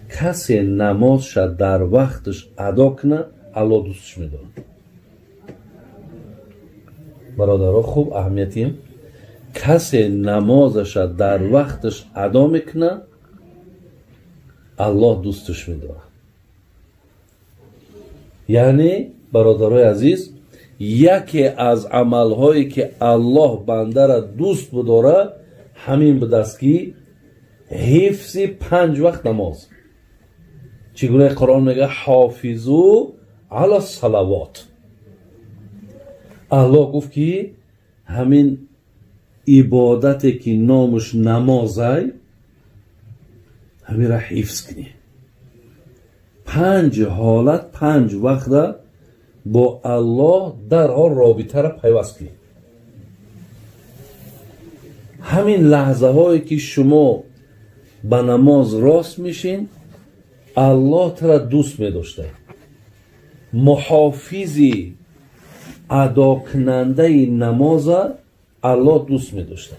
کسی نمازش در وقتش ادا کنه الله دوستش میداره. برادرها خوب اهمیتیم، کسی نمازش در وقتش ادا میکنه الله دوستش میداره. یعنی برادرای عزیز، یکی از عملهایی که الله بنده را دوست بداره همین به دستگی حفظ 5 وقت نماز. چگونه قرآن میگه حافظو علی الصلوات. الله گفت که همین عبادتی که نامش نمازه همین را حفظ کنی. 5 حالت 5 وقت با الله در آن رابطه را پیوست کنی. همین لحظه هایی که شما به نماز راست میشین الله ترا دوست میداشته. محافظی ادا کننده نماز الله دوست میداشته.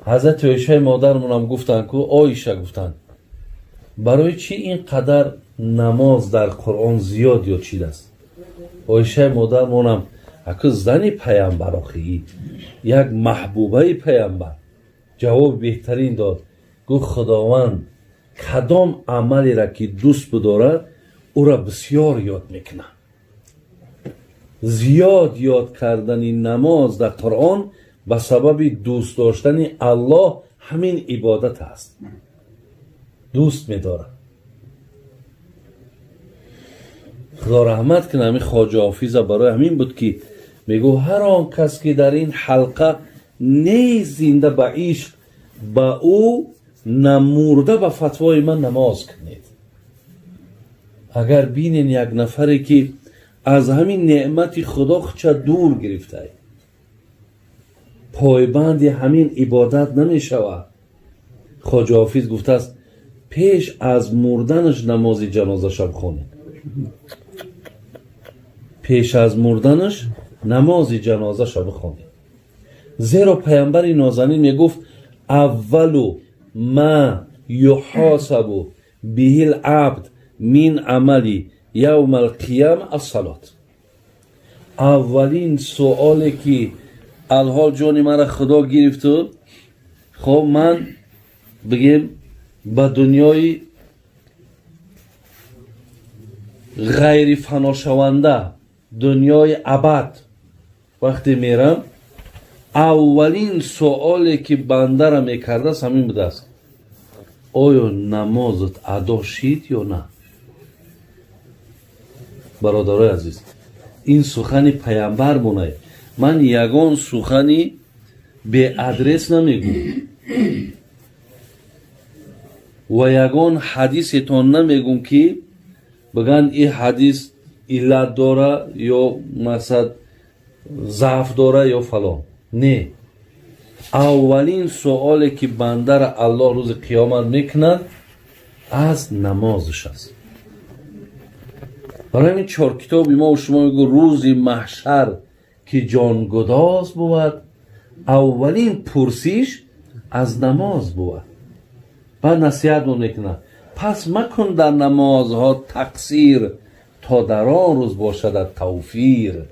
حضرت عایشه مادرمون هم گفتن که عایشه گفتن برای چی اینقدر نماز در قرآن زیاد یاد شده است؟ عایشه مادرمون هم اگه زنی پیامبر آخی یک محبوبه پیامبر جواب بهترین داد. گفت خداوند کدام عملی را که دوست بداره او را بسیار یاد میکنه. زیاد یاد کردن نماز در قرآن به سبب دوست داشتن الله همین عبادت است. دوست میداره. خدا رحمت کنه. همین خواجه حافظ برای همین بود که میگو هر آن کس که در این حلقه نیست زنده به عشق با او نمورده به فتوای من نماز کنید. اگر بینین یک نفری که از همین نعمت خدا خچه دور گرفته پایبند همین عبادت نمی شود، خواجه حافظ گفته است پیش از مردنش نماز جنازه شب خونید. پیش از مردنش نماز جنازه شب خونید. زیرا پیامبر نازنین می گفت اولو ما یحاسب به العبد من عملی یوم القیامه الصلات. اولین سوالی که الحال جان مرا خدا گرفته، خب من بگیم به دنیای غیر فنا شونده، دنیای ابد وقتی میرم اولین سوالی که بنده را میکرده است همین بوده است آیا نمازت ادا شد یا نه؟ برادرای عزیز این سخن پیامبر مونه. من یگان سخنی به ادرس نمیگم و یگان حدیثتان نمیگم که بگن این حدیث علت داره یا مثلا ضعف داره یا فلان. نه، اولین سوالی که بنده را الله روز قیامت میکند از نمازش است. برای این 4 کتابی ما و شما میگو روز محشر که جانگداز بود اولین پرسیش از نماز بود. بعد نصیحت میکنه پس مکن در نمازها تقصیر تا در آن روز باشد توفیر.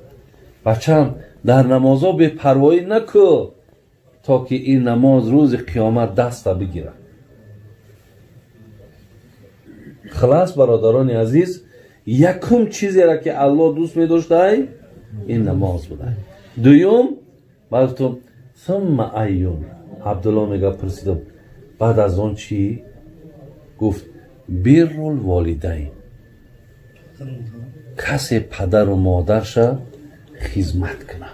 بچم در نمازها به پروایی نکو تا که این نماز روز قیامت دست بگیره. خلاص برادران عزیز یکم چیزی را که الله دوست می داشته این نماز بوده. دوم بعدتون ثم ایون عبدالله میگه پرسیدم بعد از اون چی؟ گفت بر الوالدین، کسی پدر و مادرش خدمت کنه.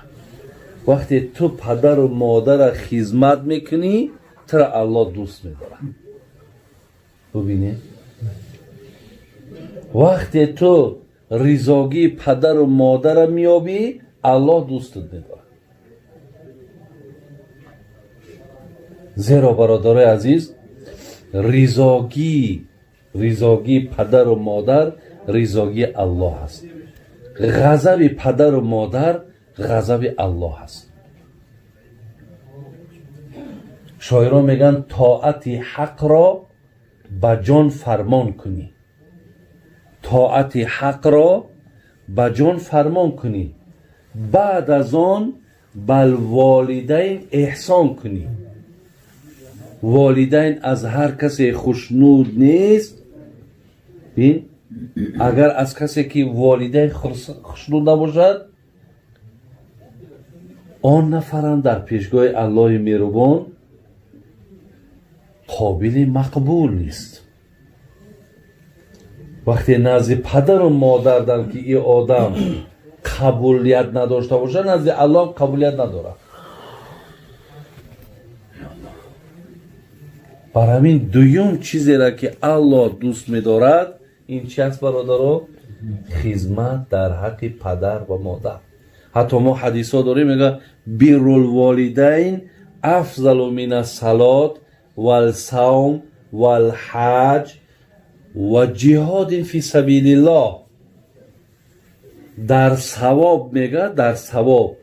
وقتی تو پدر و مادر خدمت میکنی ترا الله دوست میداره. ببینی وقتی تو رضاگی پدر و مادر میابی الله دوستت میداره. زیرا برادرای عزیز رضاگی پدر و مادر رضاگی الله هست. غضب پدر و مادر غضب الله هست. شاعران میگن طاعت حق را به جان فرمان کنی، طاعت حق را به جان فرمان کنی، بعد از آن بر والدین احسان کنی. والدین از هر کسی خوشنود نیست. بین اگر از کسی که والدین خوشنود نباشد، آن نفران در پیشگاه الله مهربان قابل مقبول نیست. وقتی نزد پدر و مادر در که این آدم قبولیت نداشته باشه، نزد الله قبولیت نداره. برای همین دویم چیزی را که الله دوست می‌دارد این چی است برادرها؟ خدمت در حق پدر و مادر. حتی ما حدیثا داریم میگه بر الوالدین افضل من الصلات و الصوم و الحج و جهاد فی سبیل الله. در ثواب میگه، در ثواب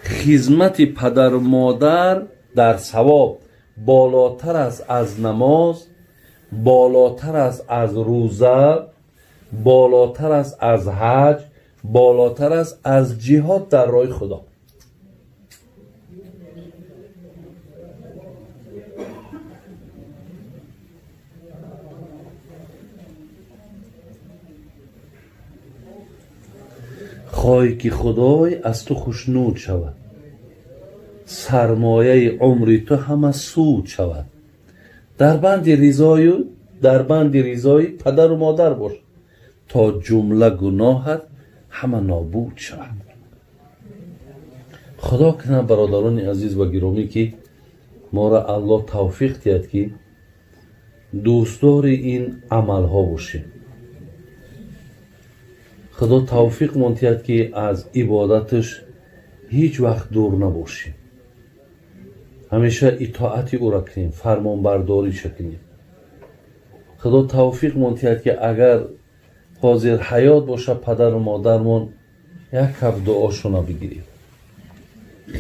خدمت پدر و مادر در ثواب بالاتر است از نماز، بالاتر است از روزه، بالاتر است از حج، بالاتر است از جهاد در راه خدا. خواهی که خدای از تو خوشنود شود، سرمایه عمری تو همه سود شود، در بند رضای پدر و مادر باش تا جمله گناهت همه نابود شود. خدا کنه برادران عزیز و گرامی که ما را الله توفیق دهد که دوستدار این عمل ها باشیم. خدا توفیق منتهد که از عبادتش هیچ وقت دور نباشیم. همیشه اطاعت او را کنیم، فرمان برداری کنیم. خدا توفیق منتهد که اگر حاضر حیات باشه پدر و مادرمون یک کف دعاشون بگیریم،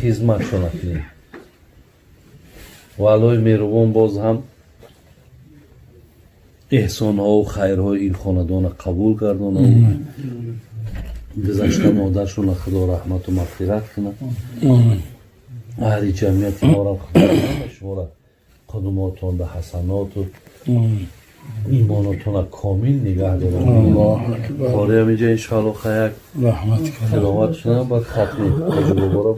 خدمتشون کنیم. و الله مهربان باز هم احسان ها و خیرهای این خاندان قبول گردانه. گذشته مادرشون خدا رحمت و مغفرت کنه. اهل جمعیت ما را خدا شما قدماتون به حسنات و ایمانتون کامل نگه دارم. کاری همینجا انشاءالله خیلی رحمت کنه. تلاوت شدن باید ختمی تجربه را